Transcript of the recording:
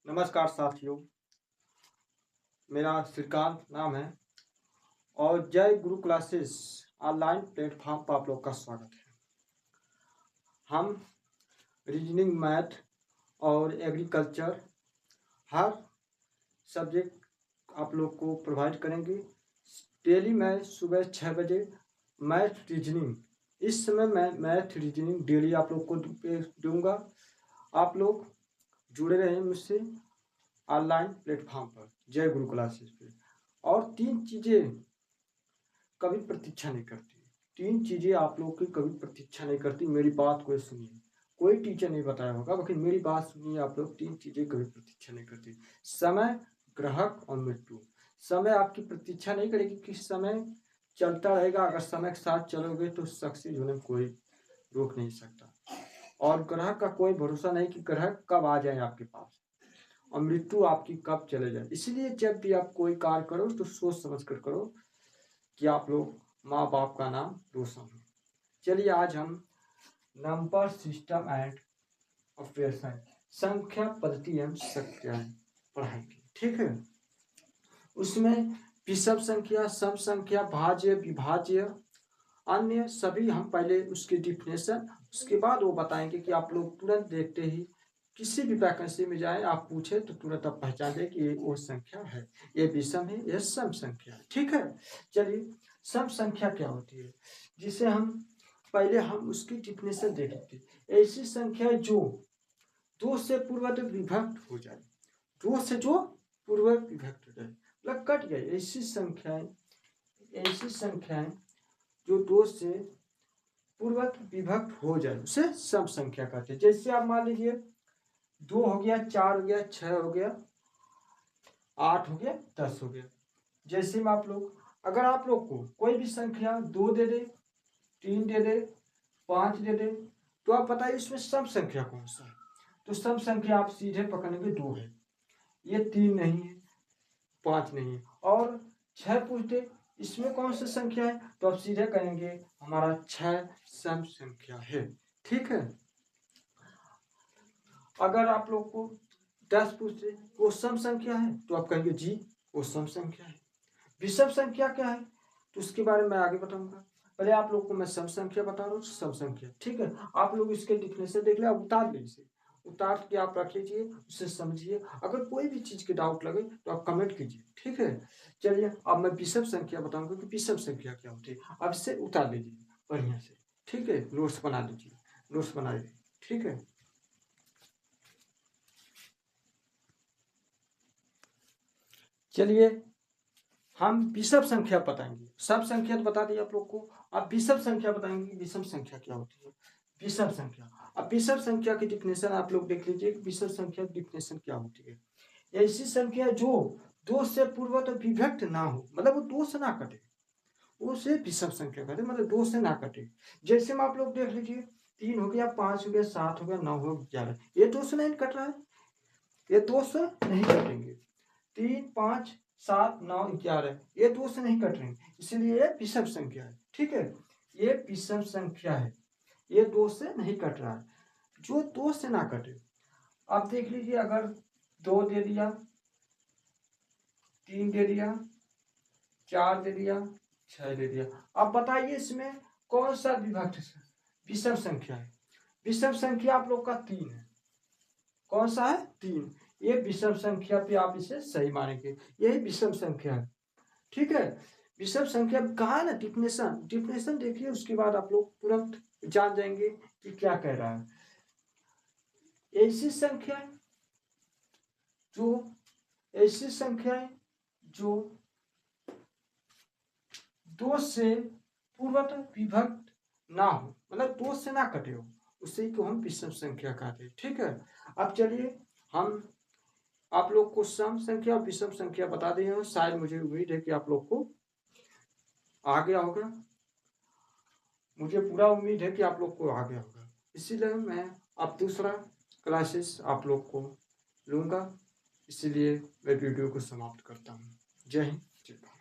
नमस्कार साथियों, मेरा श्रीकांत नाम है और जय गुरु क्लासेस ऑनलाइन प्लेटफॉर्म पर आप लोग का स्वागत है। हम रीजनिंग, मैथ और एग्रीकल्चर हर सब्जेक्ट आप लोग को प्रोवाइड करेंगे। डेली मैं सुबह 6 बजे मैथ रीजनिंग, इस समय मैं मैथ रीजनिंग डेली आप लोग को दूंगा। आप लोग जुड़े रहें मुझसे ऑनलाइन प्लेटफॉर्म पर जय गुरु क्लासेस पे। और 3 चीज़ें कभी प्रतीक्षा नहीं करती, 3 चीज़ें आप लोग की कभी प्रतीक्षा नहीं करती। मेरी बात को सुनिए, कोई टीचर नहीं बताया होगा, लेकिन मेरी बात सुनिए आप लोग। 3 चीज़ें कभी प्रतीक्षा नहीं करती: समय, ग्राहक और मृत्यु। समय आपकी प्रतीक्षा नहीं करेगी कि समय चलता रहेगा। अगर समय के साथ चलोगे तो सक्सेस होने में कोई रोक नहीं सकता। और ग्राहक का कोई भरोसा नहीं कि ग्राहक कब आ जाए आपके पास, और मृत्यु आपकी कब चले जाए। इसलिए जब भी आप कोई कार्य करो तो सोच समझ कर करो कि आप लोग माँ बाप का नाम रोशन हो। चलिए आज हम नंबर सिस्टम एंड ऑपरेशन, संख्या पद्धति एवं सत्यायन पढ़ाएंगे, ठीक है। उसमें विषम संख्या, सम संख्या, भाज्य, विभाज्य, अन्य सभी हम पहले उसकी डिफिनेशन, उसके बाद वो बताएंगे कि आप लोग तुरंत देखते ही किसी भी वैकेंसी में जाए, आप पूछे तो तुरंत आप पहचान दे कि ये वो संख्या है, ये विषम है, ये सम संख्या है, ठीक है। चलिए, सम संख्या क्या होती है, जिसे हम उसकी डिफिनेशन देख लेते हैं। ऐसी संख्या जो 2 से पूर्ववत विभक्त हो जाए, 2 से जो पूर्ववत विभक्त हो जाए, मतलब कट गए। ऐसी संख्याएं जो 2 से पूर्ववत विभक्त हो जाए उसे सम संख्या कहते हैं। जैसे आप मान लीजिए 2 हो गया, 4 हो गया, 6 हो गया, 8 हो गया, 10 हो गया। जैसे में अगर आप लोग को कोई भी संख्या 2 दे दे, 3 दे दे, 5 दे दे, तो आप बताइए इसमें सम संख्या कौन सा है। तो सम संख्या आप सीधे पकड़ेंगे 2 है, ये 3 नहीं है, 5 नहीं है। और 6 पूछ दे, इसमें कौन सी संख्या है, तो आप सीधे कहेंगे हमारा 6 सम संख्या है, ठीक है। अगर आप लोग को 10 पूछे वो सम संख्या है, तो आप कहेंगे जी वो सम संख्या है। विषम संख्या क्या है, तो उसके बारे में आगे बताऊंगा। पहले आप लोग को मैं सम संख्या बता रहा हूँ, सम संख्या, ठीक है। आप लोग इसके डिफिनेशन देख ले, आप उतार ले, इसे उतार के आप रख लीजिए, उसे समझिए। अगर कोई भी चीज के डाउट लगे तो आप कमेंट कीजिए, ठीक है। चलिए अब मैं विषम संख्या बताऊंगा कि विषम संख्या क्या होती है। अब इसे उतार लीजिए बढ़िया से, ठीक है। नोट्स बना लीजिए, नोट्स बना लीजिए, ठीक है। चलिए हम विषम संख्या बताएंगे। सम संख्या तो बता दी आप लोग को, अब विषम संख्या बताएंगे। विषम संख्या क्या होती है, विषम संख्या। अब विषम संख्या की डिफिनेशन आप लोग देख लीजिए, विषम संख्या की डिफिनेशन क्या होती है। ऐसी संख्या जो 2 से पूर्ववत विभक्त ना हो, मतलब वो 2 से ना कटे, उसे विषम संख्या कहते हैं, मतलब 2 से ना कटे। जैसे में आप लोग देख लीजिए 3 हो गया, 5 हो गया, 7 हो गया, 9 हो गया, 11, ये 2 से नहीं कट रहा है, ये 2 से नहीं कटेंगे। 3, 5, 7, 9, 11, ये 2 से नहीं कट रहे, इसलिए ये विषम संख्या है, ठीक है। ये विषम संख्या है, ये 2 से नहीं कट रहा है, जो 2 से ना कटे। अब देख लीजिए, अगर 2 दे दिया, 3 दे दिया, 4 दे दिया, 6 दे दिया, अब बताइए इसमें कौन सा विभक्त विषम संख्या है। विषम संख्या आप लोग का 3 है, कौन सा है, 3। ये विषम संख्या पे आप इसे सही मानेंगे, यही विषम संख्या है, ठीक है। विषम संख्या कहा है ना, डिफिनेशन, डिफिनेशन देखिए, उसके बाद आप लोग तुरंत जान जाएंगे कि क्या कह रहा है। ऐसी संख्या जो ऐसी संख्याएं जो 2 से पूर्ववत विभक्त ना हो, मतलब 2 से ना कटे हो, उसी को हम विषम संख्या कहते हैं, ठीक है। अब चलिए हम आप लोग को सम संख्या और विषम संख्या बता दिए हैं। शायद मुझे उम्मीद है कि आप लोग को आ गया होगा, मुझे पूरा उम्मीद है कि आप लोग को आ गया होगा। इसीलिए मैं अब दूसरा क्लासेस आप लोग को लूँगा, इसीलिए मैं वीडियो को समाप्त करता हूँ। जय हिंद, जय भारत।